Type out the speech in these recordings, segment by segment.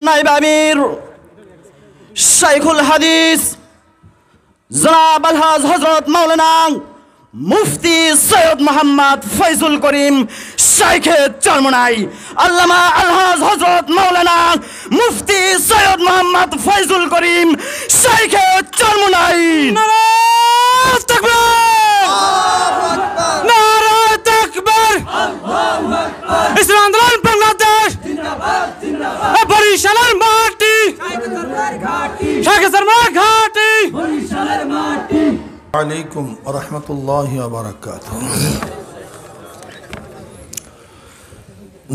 নাইব আমির শাইখুল হাদিস জনাব আলহাজ হযরত মাওলানা মুফতি সৈয়দ মোহাম্মদ ফয়জুল করিম শাইখে চরমনাই আল্লামা আলহাজ হযরত মাওলানা মুফতি সৈয়দ মোহাম্মদ ফয়জুল করিম শাইখে চরমনাই। নারায়ে তাকবীর, নারায়ে তাকবীর, ইসলাম আন্দোলন বাংলাদেশ জিন্দাবাদ, বরিশালের মাটি শাইখে চরমনাই ঘাটি, বরিশালের মাটি। عليكم ورحمة الله وبركاته.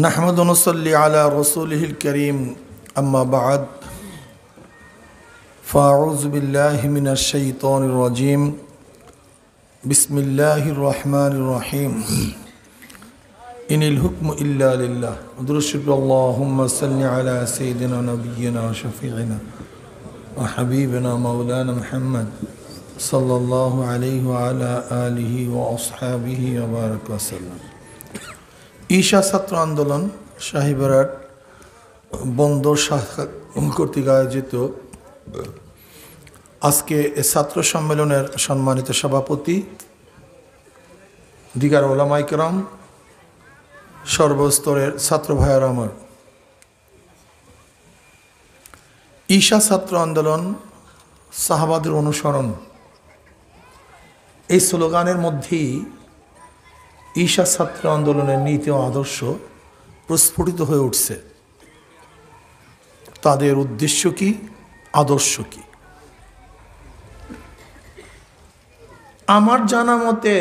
نحمد ونصلي على رسوله الكريم أما بعد فأعوذ بالله من الشيطان الرجيم بسم الله الرحمن الرحيم إن الحكم إلا لله ودرشد اللهم صل على سيدنا نبينا وشفيعنا وحبيبنا مولانا محمد সাল্লাল্লাহু আলাইহি ওয়া আলা আলিহি ওয়া আসহাবিহি ওয়া বারাকা ওয়াসাল্লাম। ঈশা ছাত্র আন্দোলন শাহীবাড়ার বন্দর শাখা কর্তৃক আয়োজিত আজকে ছাত্র সম্মেলনের সম্মানিত সভাপতি, দিগার ওলামায়ে কেরাম, সর্বস্তরের ছাত্র ভাইয়েরা আমার, ঈশা ছাত্র আন্দোলন সাহাবাদের অনুসরণ, এই স্লোগানের মধ্যেই ঈশা ছাত্র আন্দোলনের নীতি ও আদর্শ প্রস্ফুটিত হয়ে উঠছে। তাদের উদ্দেশ্য কি, আদর্শ কি? আমার জানা মতে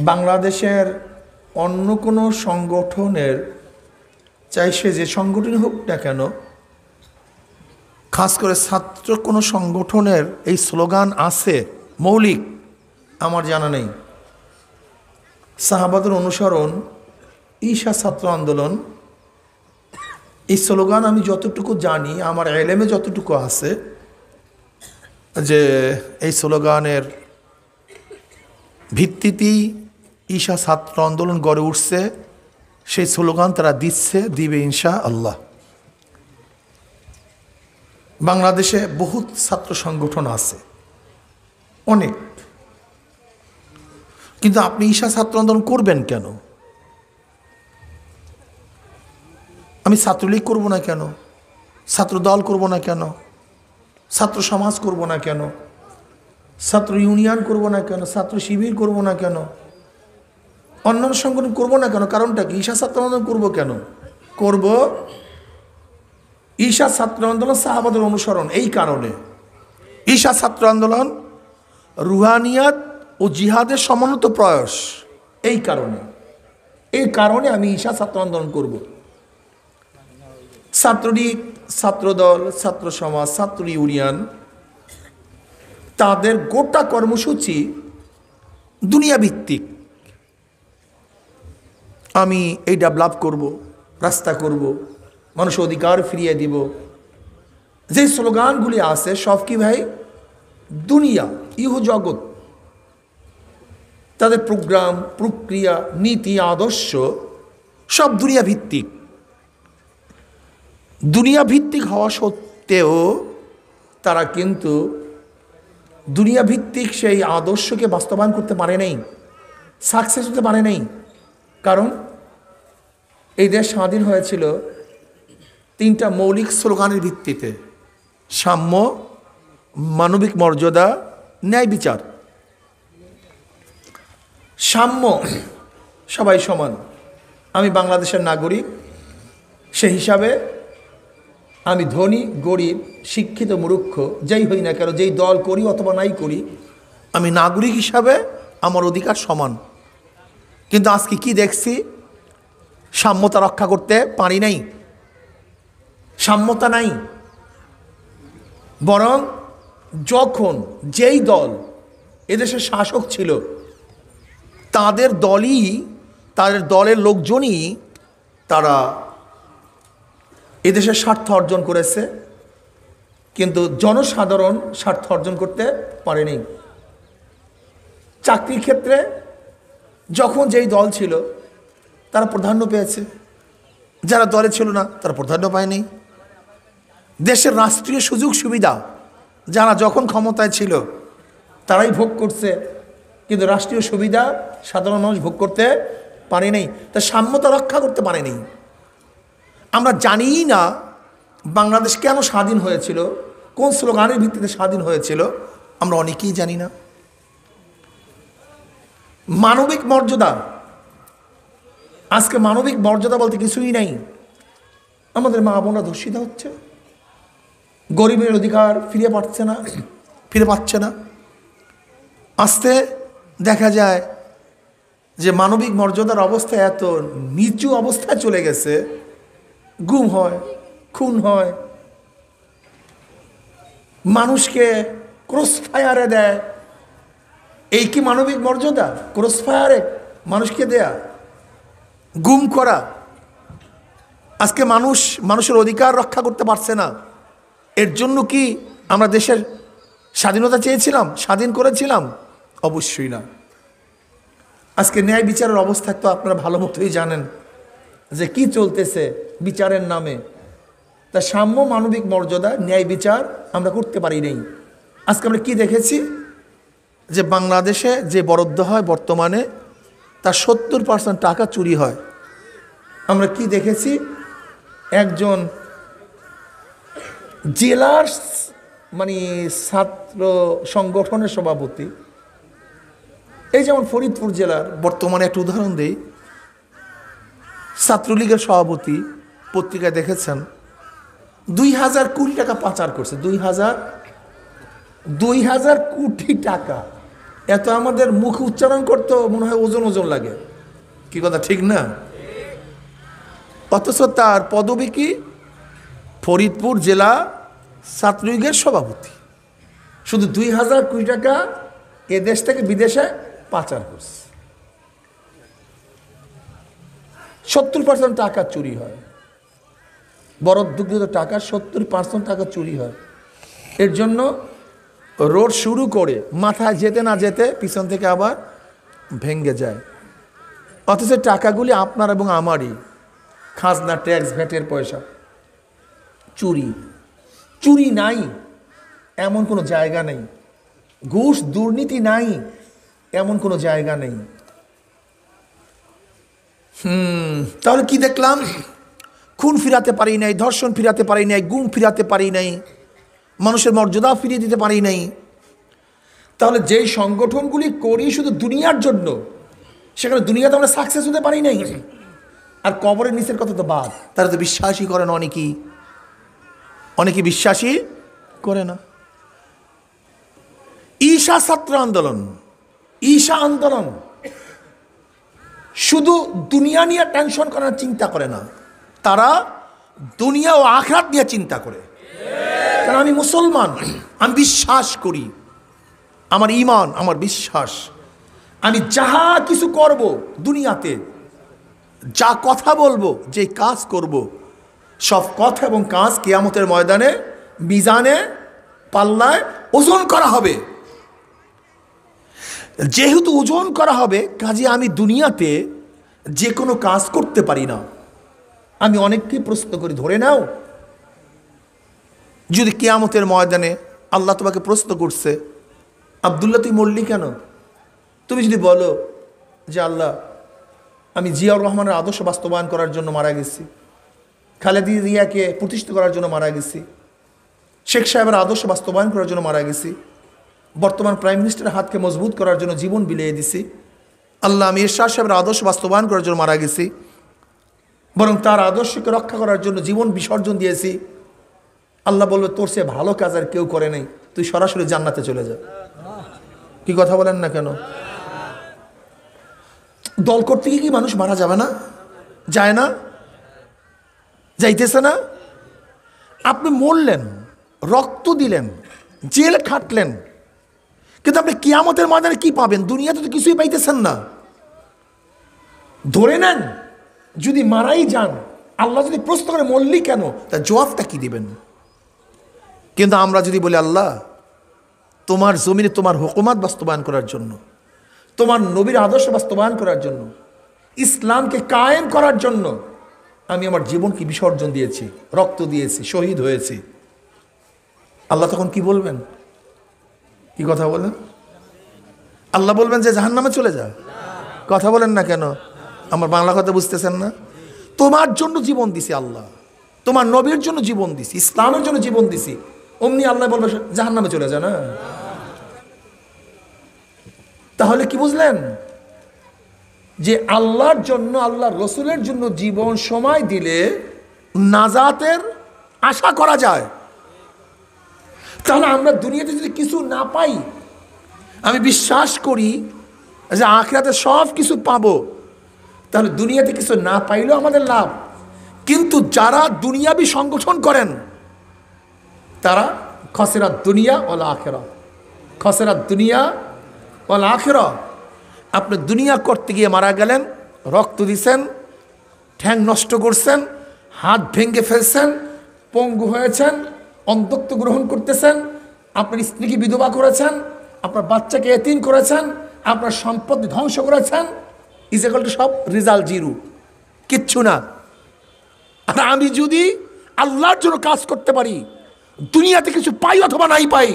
বাংলাদেশের অন্য কোনো সংগঠনের, চাই সে যে সংগঠন হোক না কেন, খাস করে ছাত্র কোনো সংগঠনের এই স্লোগান আছে মৌলিক আমার জানা নেই। সাহাবাদের অনুসরণ, ঈশা ছাত্র আন্দোলন, এই স্লোগান আমি যতটুকু জানি, আমার এলেমে যতটুকু আছে, যে এই স্লোগানের ভিত্তিতেই ঈশা ছাত্র আন্দোলন গড়ে উঠছে। সেই স্লোগান তারা দিচ্ছে, দিবে ইনশা আল্লাহ। বাংলাদেশে বহুত ছাত্র সংগঠন আছে, অনেক, কিন্তু আপনি ঈশা ছাত্র আন্দোলন করবেন কেন? আমি ছাত্রলীগ করব না কেন? ছাত্র দল করব না কেন? ছাত্র সমাজ করব না কেন? ছাত্র ইউনিয়ন করব না কেন? ছাত্র শিবির করব না কেন? অন্যান্য সংগঠন করব না কেন? কারণটা কি? ঈশা ছাত্র আন্দোলন করব কেন? করব ঈশা ছাত্র আন্দোলন সাহাবাদের অনুসরণ। এই কারণে ঈশা ছাত্র আন্দোলন রুহানিয়াত ও জিহাদের সমন্বিত প্রয়াস। এই কারণে আমি ঈশা ছাত্র আন্দোলন করব। ছাত্রলীগ, ছাত্রদল, ছাত্র সমাজ, ছাত্র ইউনিয়ন, তাদের গোটা কর্মসূচি দুনিয়া ভিত্তিক। আমি এই ডেভেলপ করব, রাস্তা করব, মানুষের অধিকার ফিরিয়ে দিব, যে স্লোগানগুলি আছে সব কি ভাই দুনিয়া, ইহ জগৎ। তাদের প্রোগ্রাম, প্রক্রিয়া, নীতি, আদর্শ সব দুনিয়া ভিত্তিক। দুনিয়া ভিত্তিক হওয়া সত্ত্বেও তারা কিন্তু দুনিয়া ভিত্তিক সেই আদর্শকে বাস্তবায়ন করতে পারে নাই, সাকসেস হতে পারে নাই। কারণ এই দেশ স্বাধীন হয়েছিল তিনটা মৌলিক স্লোগানের ভিত্তিতে: সাম্য, মানবিক মর্যাদা, ন্যায় বিচার। সাম্য, সবাই সমান, আমি বাংলাদেশের নাগরিক, সে হিসাবে আমি ধনী গরিব, শিক্ষিত মূর্খ, যেই হই না কেন, যেই দল করি অথবা নাই করি, আমি নাগরিক হিসাবে আমার অধিকার সমান। কিন্তু আজকে কি দেখছি? সাম্যতা রক্ষা করতে পারি নাই, সাম্যতা নাই। বরং যখন যেই দল এদেশের শাসক ছিল, তাদের দলই, তাদের দলের লোকজনই তারা এদেশের স্বার্থ অর্জন করেছে, কিন্তু জনসাধারণ স্বার্থ অর্জন করতে পারেনি। চাকরির ক্ষেত্রে যখন যেই দল ছিল তারা প্রাধান্য পেয়েছে, যারা দলে ছিল না তারা প্রাধান্য পায়নি। দেশের রাষ্ট্রীয় সুযোগ সুবিধা যারা যখন ক্ষমতায় ছিল তারাই ভোগ করছে, কিন্তু রাষ্ট্রীয় সুবিধা সাধারণ মানুষ ভোগ করতে পারেনি, তা সাম্যতা রক্ষা করতে পারেনি। আমরা জানিই না বাংলাদেশ কেন স্বাধীন হয়েছিল, কোন স্লোগানের ভিত্তিতে স্বাধীন হয়েছিল, আমরা অনেকেই জানি না। মানবিক মর্যাদা, আজকে মানবিক মর্যাদা বলতে কিছুই নাই। আমাদের মা বোনরা ধর্ষিত হচ্ছে, গরিবের অধিকার ফিরে পাচ্ছে না। আস্তে দেখা যায় যে মানবিক মর্যাদার অবস্থা এত নিচু অবস্থায় চলে গেছে, গুম হয়, খুন হয়, মানুষকে ক্রসফায়ারে দেয়। এই কি মানবিক মর্যাদা? ক্রসফায়ারে মানুষকে দেয়া, গুম করা। আজকে মানুষের অধিকার রক্ষা করতে পারছে না। এর জন্য কি আমরা দেশের স্বাধীনতা চেয়েছিলাম, স্বাধীন করেছিলাম? অবশ্যই না। আজকে ন্যায় বিচারের অবস্থা তো আপনারা ভালো মতোই জানেন যে কি চলতেছে বিচারের নামে। তা সাম্য, মানবিক মর্যাদা, ন্যায় বিচার আমরা করতে পারি নাই। আজকে আমরা কি দেখেছি যে বাংলাদেশে যে বরাদ্দ হয় বর্তমানে তার 70% টাকা চুরি হয়। আমরা কি দেখেছি, একজন জেলার ছাত্র সংগঠনের সভাপতি, এই যেমন ফরিদপুর জেলার বর্তমানে একটা উদাহরণ দেই, ছাত্রলীগের সভাপতি, পত্রিকায় দেখেছেন 2000 কোটি টাকা পাচার করছে। 2000 কোটি টাকা। এত আমাদের মুখে উচ্চারণ করতে মনে হয় ওজন লাগে, কি কথা ঠিক না? অথচ তার পদবী কি? ফরিদপুর জেলা ছাত্রলীগের সভাপতি। শুধু 2000 কোটি টাকা এদেশ থেকে বিদেশে পাচার করছে। 70% টাকা চুরি হয়, বরাদ্দকৃত টাকা 70% টাকা চুরি হয়। এর জন্য রোড শুরু করে মাথায় যেতে না যেতে পিছন থেকে আবার ভেঙে যায়। অথচ টাকাগুলি আপনার এবং আমারই, খাজনা, ট্যাক্স, ভ্যাটের পয়সা। চুরি নাই এমন কোনো জায়গা নেই, ঘুষ দুর্নীতি নাই এমন কোনো জায়গা নেই। তাহলে কি দেখলাম? খুন ফিরাতে পারি নাই, ধর্ষণ ফিরাতে পারি নাই, গুম ফিরাতে পারি নাই, মানুষের মর্যাদা ফিরিয়ে দিতে পারি নাই। তাহলে যেই সংগঠনগুলি করি শুধু দুনিয়ার জন্য, সেখানে দুনিয়াতে আমরা সাকসেস হতে পারি নাই। আর কবরের নিচের কথা তো বাদ, তারা তো বিশ্বাসই করে না। অনেকেই বিশ্বাসই করে না। ঈশা ছাত্র আন্দোলন, ঈশা আন্দোলন শুধু দুনিয়া নিয়ে টেনশন করার চিন্তা করে না, তারা দুনিয়া ও আখিরাত নিয়ে চিন্তা করে। কারণ আমি মুসলমান, আমি বিশ্বাস করি, আমার ঈমান, আমার বিশ্বাস, আমি যাহা কিছু করব দুনিয়াতে, যা কথা বলবো, যে কাজ করব, সব কথা এবং কাজ কিয়ামতের ময়দানে মিজানে পাল্লায় ওজন করা হবে। যেহেতু ওজন করা হবে, কাজে আমি দুনিয়াতে যে কোনো কাজ করতে পারি না। আমি অনেককেই প্রশ্ন করি, ধরে নাও যদি কিয়ামতের ময়দানে আল্লাহ তোমাকে প্রশ্ন করছে, আব্দুল্লাহ তুই মরলি কেন? তুমি যদি বলো যে আল্লাহ আমি জিয়াউর রহমানের আদর্শ বাস্তবায়ন করার জন্য মারা গেছি, খালেদা জিয়াকে প্রতিষ্ঠিত করার জন্য মারা গেছি, শেখ সাহেবের আদর্শ বাস্তবায়ন করার জন্য মারা গেছি, বর্তমান প্রাইম মিনিস্টারের হাতকে মজবুত করার জন্য জীবন বিলিয়ে দিছি, আল্লাহ আমি এরশাদ সাহেবের আদর্শ বাস্তবায়ন করার জন্য মারা গেছি, বরং তার আদর্শকে রক্ষা করার জন্য জীবন বিসর্জন দিয়েছি, আল্লাহ বলবে তোর সে ভালো কাজ আর কেউ করে নেই, তুই সরাসরি জান্নাতে চলে যা। কি কথা বলেন না কেন? দল করতে গিয়ে কি মানুষ মারা যাবে না? যায় না? যাইতেছে না? আপনি মরলেন, রক্ত দিলেন, জেল খাটলেন, কিন্তু আপনি কিয়ামতের ময়দানে কি পাবেন? দুনিয়াতে তো কিছুই পাইতেছেন না। ধরে নেন যদি মারাই যান, আল্লাহ যদি প্রশ্ন করে মরলি কেন, তার জবাবটা কি দিবেন? কিন্তু আমরা যদি বলি আল্লাহ তোমার জমিনে তোমার হুকুমাত বাস্তবায়ন করার জন্য, তোমার নবীর আদর্শ বাস্তবায়ন করার জন্য, ইসলামকে কায়েম করার জন্য আমি আমার জীবনকে বিসর্জন দিয়েছি, রক্ত দিয়েছি, শহীদ হয়েছি, আল্লাহ তখন কি বলবেন? কি কথা বলেন? আল্লাহ বলবেন যে জাহান্নামে চলে যা? কথা বলেন না কেন? আমার বাংলা কথা বুঝতেছেন না? তোমার জন্য জীবন দিছি আল্লাহ, তোমার নবীর জন্য জীবন দিছি, ইসলামের জন্য জীবন দিছি, অমনি আল্লাহ বলবে জাহান্নামে চলে যা না? তাহলে কি বুঝলেন? যে আল্লাহর জন্য, আল্লাহর রসুলের জন্য জীবন সময় দিলে নাজাতের আশা করা যায়। তাহলে আমরা দুনিয়াতে যদি কিছু না পাই, আমি বিশ্বাস করি যে আখিরাতে সব কিছু পাবো, তাহলে দুনিয়াতে কিছু না পাইলেও আমাদের লাভ। কিন্তু যারা দুনিয়াবি সংগঠন করেন তারা খসেরাত দুনিয়া ওয়াল আখিরা, খসেরাত দুনিয়া ওয়াল আখিরা। আপনি দুনিয়া করতে গিয়ে মারা গেলেন, রক্ত দিছেন, ঠ্যাং নষ্ট করছেন, হাত ভেঙে ফেলছেন, পঙ্গু হয়েছেন, অন্ধত্ব গ্রহণ করতেছেন, আপনার স্ত্রীকে বিধবা করেছেন, আপনার বাচ্চাকে এতিম করেছেন, আপনার সম্পত্তি ধ্বংস করেছেন, ইজ ইকুয়াল টু সব রেজাল্ট জিরো, কিচ্ছু না। আর আমি যদি আল্লাহর জন্য কাজ করতে পারি, দুনিয়াতে কিছু পাই অথবা নাই পাই,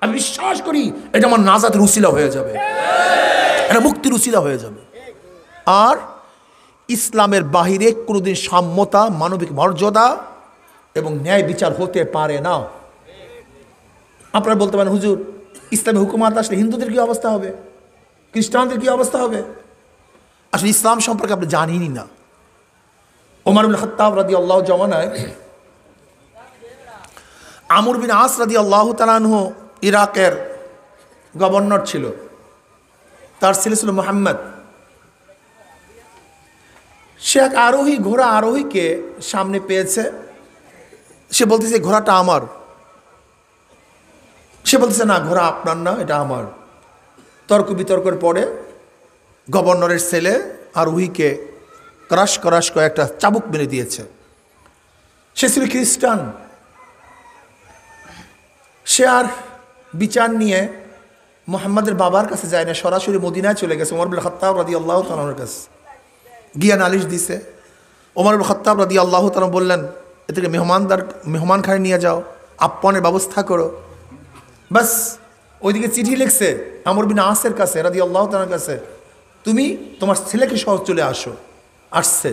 আমি বিশ্বাস করি এটা আমার নাজাতের উসিলা হয়ে যাবে, এটা মুক্তির উসিলা হয়ে যাবে। আর ইসলামের বাহিরে কোনোদিন সাম্যতা, মানবিক মর্যাদা এবং ন্যায় বিচার হতে পারে না। আপনারা বলতে পারেন হুজুর ইসলামী হুকুমাত আসলে হিন্দুদের কি অবস্থা হবে, খ্রিস্টানদের কি অবস্থা হবে? আসলে ইসলাম সম্পর্কে আপনি জানেনই না। ওমর ইবনে খাত্তাব রাদিয়াল্লাহু জামানায় আমর বিন আস রাদিয়াল্লাহু তাআলা আনহু ইরাকের গভর্নর ছিল, তার ছেলে ছিল মুহাম্মদ। সে এক আরোহী, ঘোড়া আরোহীকে সামনে পেয়েছে, সে বলতেছে ঘোড়াটা আমার, সে বলতেছে না ঘোড়া আপনার না, এটা আমার। তর্ক বিতর্কের পরে গভর্নরের ছেলে আরোহীকে ক্রাশ ক্রাশ করে একটা চাবুক মেরে দিয়েছে। সে ছিল খ্রিস্টান। সে আর বিচার নিয়ে মুহাম্মাদের বাবার কাছে যায় না, সরাসরি মদিনায় চলে গেছে ওমর ইবনে খাত্তাব রাদিয়াল্লাহু তাআলার কাছে, গিয়া নালিশ দিছে। ওমর ইবনে খাত্তাব রাদিয়াল্লাহু তাআলা বললেন এদেরকে মেহমানখানে নিয়ে যাও, আপ্যায়নের ব্যবস্থা করো। বাস ওইদিকে চিঠি লিখছে আমর বিন আসের কাছে রাদিয়াল্লাহু তাআলার কাছে, তুমি তোমার ছেলেকে সহ চলে আসো। আসছে,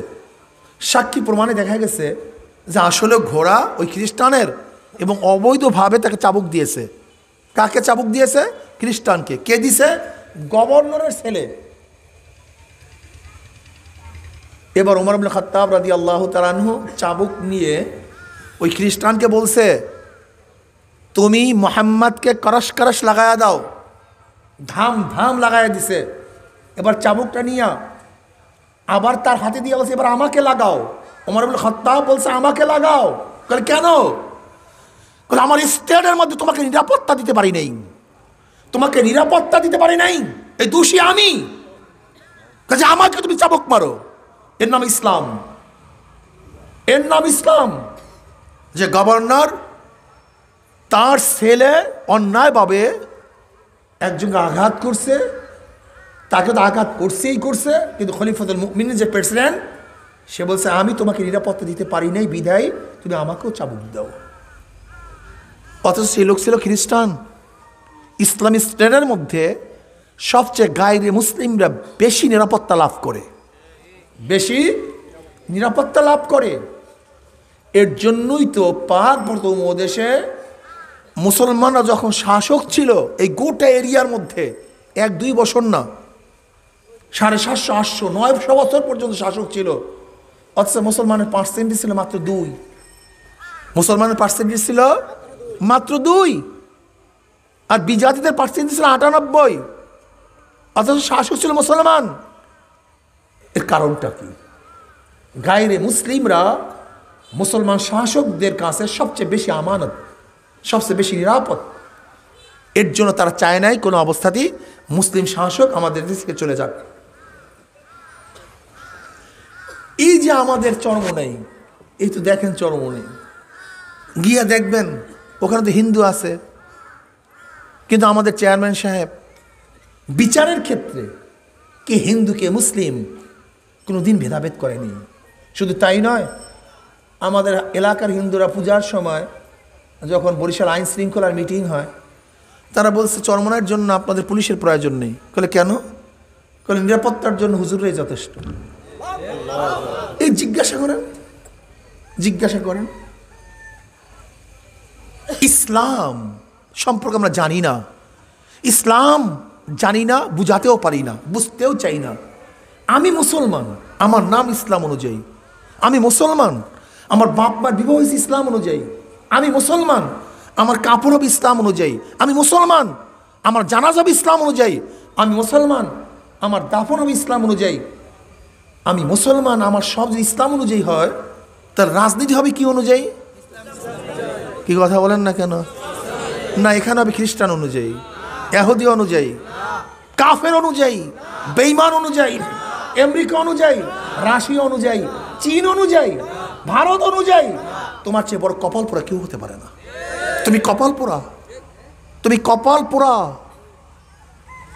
সাক্ষী প্রমাণে দেখা গেছে যে আসলে ঘোড়া ওই খ্রিস্টানের, এবং অবৈধভাবে তাকে চাবুক দিয়েছে। কাকে চাবুক দিয়েছে? খ্রিস্টানকে। কে দিছে? গভর্নরের ছেলে। এবার ওমর ইবনে খাত্তাব রাদিয়াল্লাহু তাআলা আনহু চাবুক নিয়ে ওই খ্রিস্টানকে বলছে, তুমি মুহাম্মদকে করশ করশ লাগায়া দাও। ধাম ধাম লাগায়া দিছে। এবার চাবুকটা নিয়ে আবার তার হাতে দিয়ে বলছে এবার আমাকে লাগাও। ওমর ইবনে খাত্তাব বলছে আমাকে লাগাও। বলে কেন? বলে আমার স্টেটের মধ্যে তোমাকে নিরাপত্তা দিতে পারি নাই, তোমাকে নিরাপত্তা দিতে পারি নাই, এই দোষী আমি, কাজে আমাকে তুমি চাবুক মারো। এর নাম ইসলাম, এর নাম ইসলাম। যে গভর্নর তার ছেলে অন্যায়ভাবে একজনকে আঘাত করছে, তাকে তো আঘাত করছেই করছে, কিন্তু খলিফাতুল মুমিনিন যে প্রেসিডেন্ট, সে বলছে আমি তোমাকে নিরাপত্তা দিতে পারি নাই, বিধায় তুমি আমাকেও চাবুক দাও। অথচ সেই লোক ছিল খ্রিস্টান। ইসলামী স্টেটের মধ্যে সবচেয়ে গায়রে মুসলিমরা বেশি নিরাপত্তা লাভ করে, বেশি নিরাপত্তা লাভ করে। এর জন্যই তো পাক ভারত উপমহাদেশে মুসলমানরা যখন শাসক ছিল এই গোটা এরিয়ার মধ্যে 1-2 বছর না, 750, 800, 900 বছর পর্যন্ত শাসক ছিল। অথচ মুসলমানের পার্সেন্টেজ ছিল মাত্র 2। মুসলমানের পার্সেন্টেজ ছিল মাত্র 2, আর বিজাতিদের পার্সেন্টেজ ছিল 98। অথচ শাসক ছিল মুসলমান। এর কারণটা কি? গায়রে মুসলিমরা মুসলমান শাসকদের কাছে সবচেয়ে বেশি আমানত, সবচেয়ে বেশি নিরাপদ। এর জন্য তারা চায় নাই কোনো অবস্থাতেই মুসলিম শাসক আমাদের দেশ থেকে চলে যাক। এই যে আমাদের চরমনাই, এই তো দেখেন চরমনাই গিয়া দেখবেন ওখানে তো হিন্দু আছে, কিন্তু আমাদের চেয়ারম্যান সাহেব বিচারের ক্ষেত্রে কে হিন্দু কে মুসলিম কোনোদিন ভেদাভেদ করেনি। শুধু তাই নয়, আমাদের এলাকার হিন্দুরা পূজার সময় যখন বরিশাল আইন শৃঙ্খলার মিটিং হয়, তারা বলছে চরমনাইয়ের জন্য আপনাদের পুলিশের প্রয়োজন নেই। বলে কেন? বলে নিরাপত্তার জন্য হুজুররাই যথেষ্ট। এই জিজ্ঞাসা করেন। ইসলাম সম্পর্কে আমরা জানি না, ইসলাম জানি না, বুঝাতেও পারি না, বুঝতেও চাই না। আমি মুসলমান, আমার নাম ইসলাম অনুযায়ী। আমি মুসলমান, আমার বাপ মার বিবাহ হয়েছে ইসলাম অনুযায়ী। আমি মুসলমান, আমার কাপড় হবে ইসলাম অনুযায়ী। আমি মুসলমান, আমার জানাজা হবে ইসলাম অনুযায়ী। আমি মুসলমান, আমার দাফন হবে ইসলাম অনুযায়ী। আমি মুসলমান, আমার সব যদি ইসলাম অনুযায়ী হয়, তার রাজনীতি হবে কি অনুযায়ী? কি কথা বলেন না কেন? না, এখানে হবে খ্রিস্টান অনুযায়ী, ইহুদি অনুযায়ী, কাফের অনুযায়ী, বেঈমান অনুযায়ী, আমেরিকা অনুযায়ী, রাশিয়া অনুযায়ী, চীন অনুযায়ী, ভারত অনুযায়ী। তোমার চেয়ে বড় কপাল পোড়া কেউ হতে পারে না। তুমি কপাল পোড়া,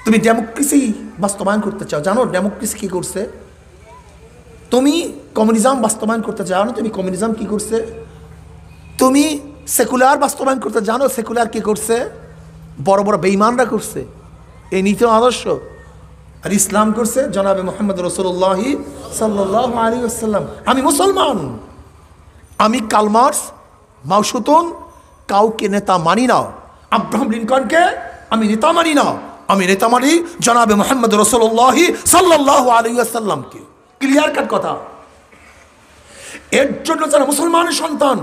তুমি ডেমোক্রেসি বাস্তবায়ন করতে চাও। জানো ডেমোক্রেসি কি করছে? তুমি কমিউনিজম বাস্তবায়ন করতে জানো, তুমি কমিউনিজম কি করছে? তুমি সেকুলার বাস্তবায়ন করতে জানো, সেকুলার কি করছে? বড় বড় বেঈমানরা করছে এই নীতি আদর্শ। আর ইসলাম করছে জনাবে মুহাম্মদ রাসূলুল্লাহ সাল্লাল্লাহু আলাইহি ওয়াসাল্লাম। আমি মুসলমান, আমি কার্ল মার্কস, মাও সুতুন কাউকে নেতা মানি না। আব্রাহাম লিঙ্কনকে আমি নেতা মানি না, আমি নেতা মানি জনাবে মুহাম্মদ রাসূলুল্লাহ সাল্লাল্লাহু আলাইহি ওয়াসাল্লামকে। ক্লিয়ার কাট কথা। এর জন্য যারা মুসলমানের সন্তান,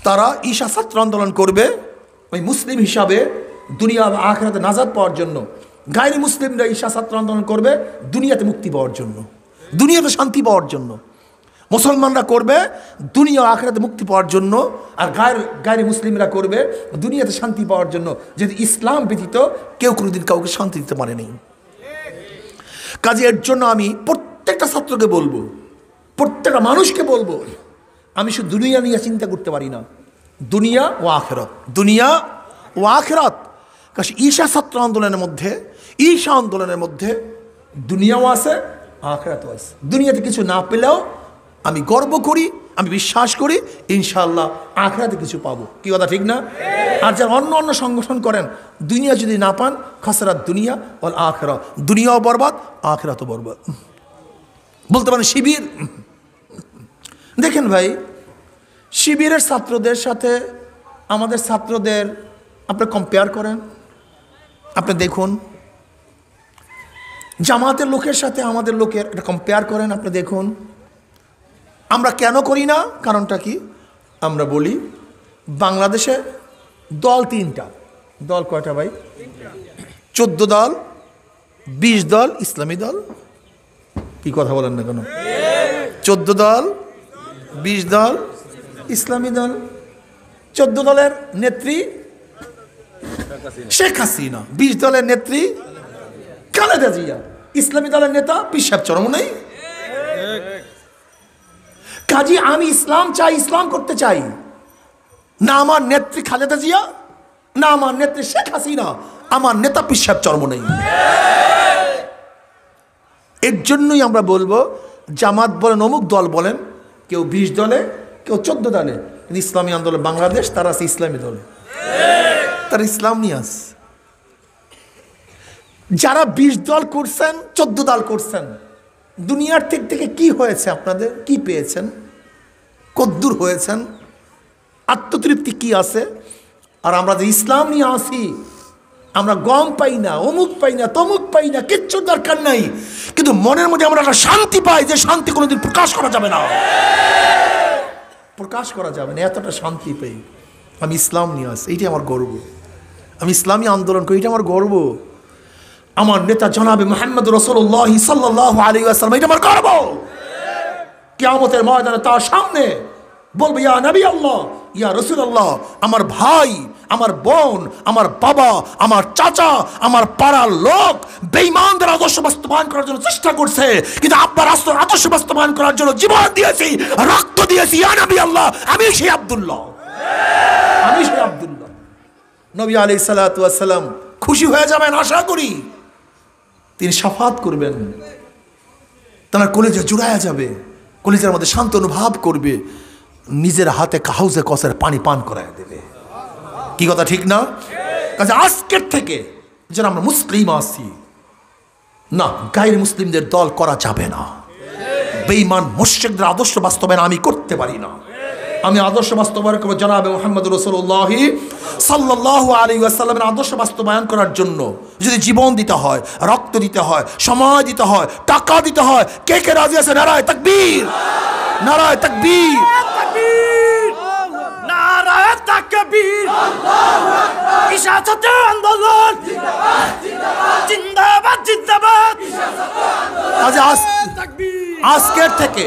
তারা ঈশা ছাত্র আন্দোলন করবে ওই মুসলিম হিসাবে দুনিয়া বা আখিরাতে নাজাত পাওয়ার জন্য। গায়রে মুসলিমরা ঈশা ছাত্র আন্দোলন করবে দুনিয়াতে মুক্তি পাওয়ার জন্য, দুনিয়াতে শান্তি পাওয়ার জন্য। মুসলমানরা করবে দুনিয়া আখিরাতে মুক্তি পাওয়ার জন্য, আর গায়রে মুসলিমরা করবে দুনিয়াতে শান্তি পাওয়ার জন্য। যদি ইসলাম ব্যতীত কেউ কোনোদিন কাউকে শান্তি দিতে পারেনি। কাজে এর জন্য আমি প্রত্যেকটা ছাত্রকে বলবো, প্রত্যেকটা মানুষকে বলবো, আমি শুধু দুনিয়া নিয়ে চিন্তা করতে পারি না, দুনিয়া ও আখিরাত, দুনিয়া ও আখিরাত। কারণ ঈশা ছাত্র আন্দোলনের মধ্যে দুনিয়াও আছে, আখিরাতও আছে। দুনিয়াতে কিছু না পেলেও আমি গর্ব করি, আমি বিশ্বাস করি ইনশাআল্লাহ আখিরাতে কিছু পাবো। কি কথা ঠিক না? আর যারা অন্য সংগঠন করেন, দুনিয়া যদি না পান, খাসরাত দুনিয়া ওয়াল আখিরা, দুনিয়াও বরবাদ, আখিরাতও বরবাদ। বলতে পারেন শিবির। দেখেন ভাই, শিবিরের ছাত্রদের সাথে আমাদের ছাত্রদের আপনি কম্পেয়ার করেন, আপনি দেখুন। জামাতের লোকের সাথে আমাদের লোকের এটা কম্পেয়ার করেন, আপনি দেখুন। আমরা কেন করি না? কারণটা কি? আমরা বলি বাংলাদেশে দল 3টা। দল কয়টা ভাই? 14 দল, 20 দল ইসলামী দল। কি কথা বলেন না কেন? 14 দল, 20 দল ইসলামী দল। 14 দলের নেত্রী শেখ হাসিনা, 20 দলের নেত্রী খালেদা জিয়া, ইসলামী দলের নেতা পীর সাহেব চরমনাই। কাজী আমি ইসলাম চাই, ইসলাম করতে চাই না। আমার নেত্রী খালেদা জিয়া, না আমার নেত্রী শেখ হাসিনা, আমার নেতা পীর সাহেব চরমনাই। এর জন্যই আমরা বলবো, জামাত বলেন, অমুক দল বলেন, কেউ 20 দলে, কেউ 14 দলে, ইসলামী আন্দোলন বাংলাদেশ তারা আছে ইসলামী দলে, তারা ইসলাম নিয়ে আস। যারা 20 দল করছেন, 14 দল করছেন, দুনিয়ার থেকে কি হয়েছে? আপনাদের কি পেয়েছেন? কদ্দূর হয়েছেন? আত্মতৃপ্তি কি আছে? আর আমরা যে ইসলাম নিয়ে আসি, আমরা গম পাই না, অমুক পাই না, তমুক পাই না, কিচ্ছু দরকার নাই, কিন্তু মনের মধ্যে আমরা একটা শান্তি পাই, যে শান্তি কোনোদিন প্রকাশ করা যাবে না, প্রকাশ করা যাবে না। এতটা শান্তি পাই। আমি ইসলাম নিয়ে আসি, এইটা আমার গর্ব। আমি ইসলামী আন্দোলন করি, এটা আমার গর্ব। আমার নেতা জনাবে মুহাম্মদ রাসূলুল্লাহ সাল্লাল্লাহু আলাইহি ওয়াসাল্লাম, এটা আমার গর্ব। কিয়ামতের ময়দানে তার সামনে বলবে, ইয়া নবী আল্লাহ, ইয়া রাসূলুল্লাহ, আমার ভাই, আমার বোন, আমার বাবা, আমার চাচা, আমার পাড়ার লোক বেঈমানদের আদর্শ বাস্তবায়ন করার জন্য চেষ্টা করছে, কিন্তু আপনার আদর্শ বাস্তবায়ন করার জন্য জীবন দিয়েছি, রক্ত দিয়েছি। ইয়া নবী আল্লাহ, আমি সেই আব্দুল্লাহ, আমি সেই আব্দুল্লাহ। নবী আলাইহিস সালাতু ওয়াস সালাম খুশি হয়ে যাবেন, আশা করি তিনি শাফাত করবেন, তার কলেজে জুড়ায়া যাবে। কলিজার মধ্যে শান্ত অনুভব করবে, নিজের হাতে হাউজে কসের পানি পান করায় দেবে। কি কথা ঠিক না? কাজে আজকের থেকে যারা আমরা মুসলিম আছি, না গায়ের মুসলিমদের দল করা যাবে না। বেঈমান মুশরিকদের আদর্শ বাস্তবায়ন আমি করতে পারি না। আমি আদর্শ বাস্তবায়ন করবো জনাবে মুহাম্মদ রাসূলুল্লাহ সাল্লাল্লাহু আলাইহি ওয়াসাল্লামের আদর্শ বাস্তবায়ন করার জন্য যদি জীবন দিতে হয়, রক্ত দিতে হয়, সময় দিতে হয়, টাকা দিতে হয়, কে কে রাজি আছে? নারায়ে তাকবীর, নারায়ে তাকবীর, নারায়ে তাকবীর, আল্লাহু আকবার। ঈশা ছাত্র আন্দোলন জিন্দাবাদ, জিন্দাবাদ, জিন্দাবাদ, জিন্দাবাদ। ঈশা ছাত্র আন্দোলন আজকের থেকে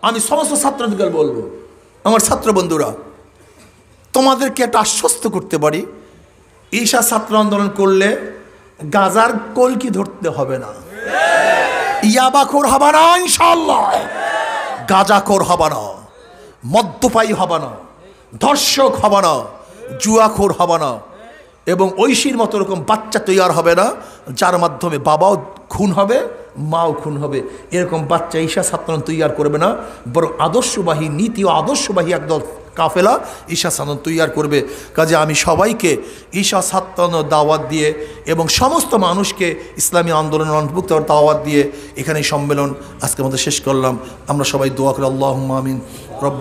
আমি সমস্ত ছাত্রদের বলবো, আমার ছাত্র বন্ধুরা, তোমাদেরকে একটা আশ্বস্ত করতে পারি, ঈশা ছাত্র আন্দোলন করলে গাজার কলকি ধরতে হবে না, ইয়াবাখোর হবে না ইনশাআল্লাহ, গাজাখোর হবে না, মদ্যপায়ী হবে না, ধর্ষক হবে না, জুয়াখোর হবে না, এবং ঐশীর মতো এরকম বাচ্চা তৈরি হবে না যার মাধ্যমে বাবাও খুন হবে, মাও খুন হবে। এরকম বাচ্চা ঈশা ছাত্র তৈরি করবে না, বরং আদর্শবাহী নীতি ও আদর্শবাহী একদল কাফেলা ঈশা ছাত্র তৈরি করবে। কাজে আমি সবাইকে ঈশা ছাত্র দাওয়াত দিয়ে এবং সমস্ত মানুষকে ইসলামী আন্দোলনের অন্তর্ভুক্ত দাওয়াত দিয়ে এখানে সম্মেলন আজকের মধ্যে শেষ করলাম। আমরা সবাই দোয়া করি, আল্লাহুম্মা আমিন। রব্বানা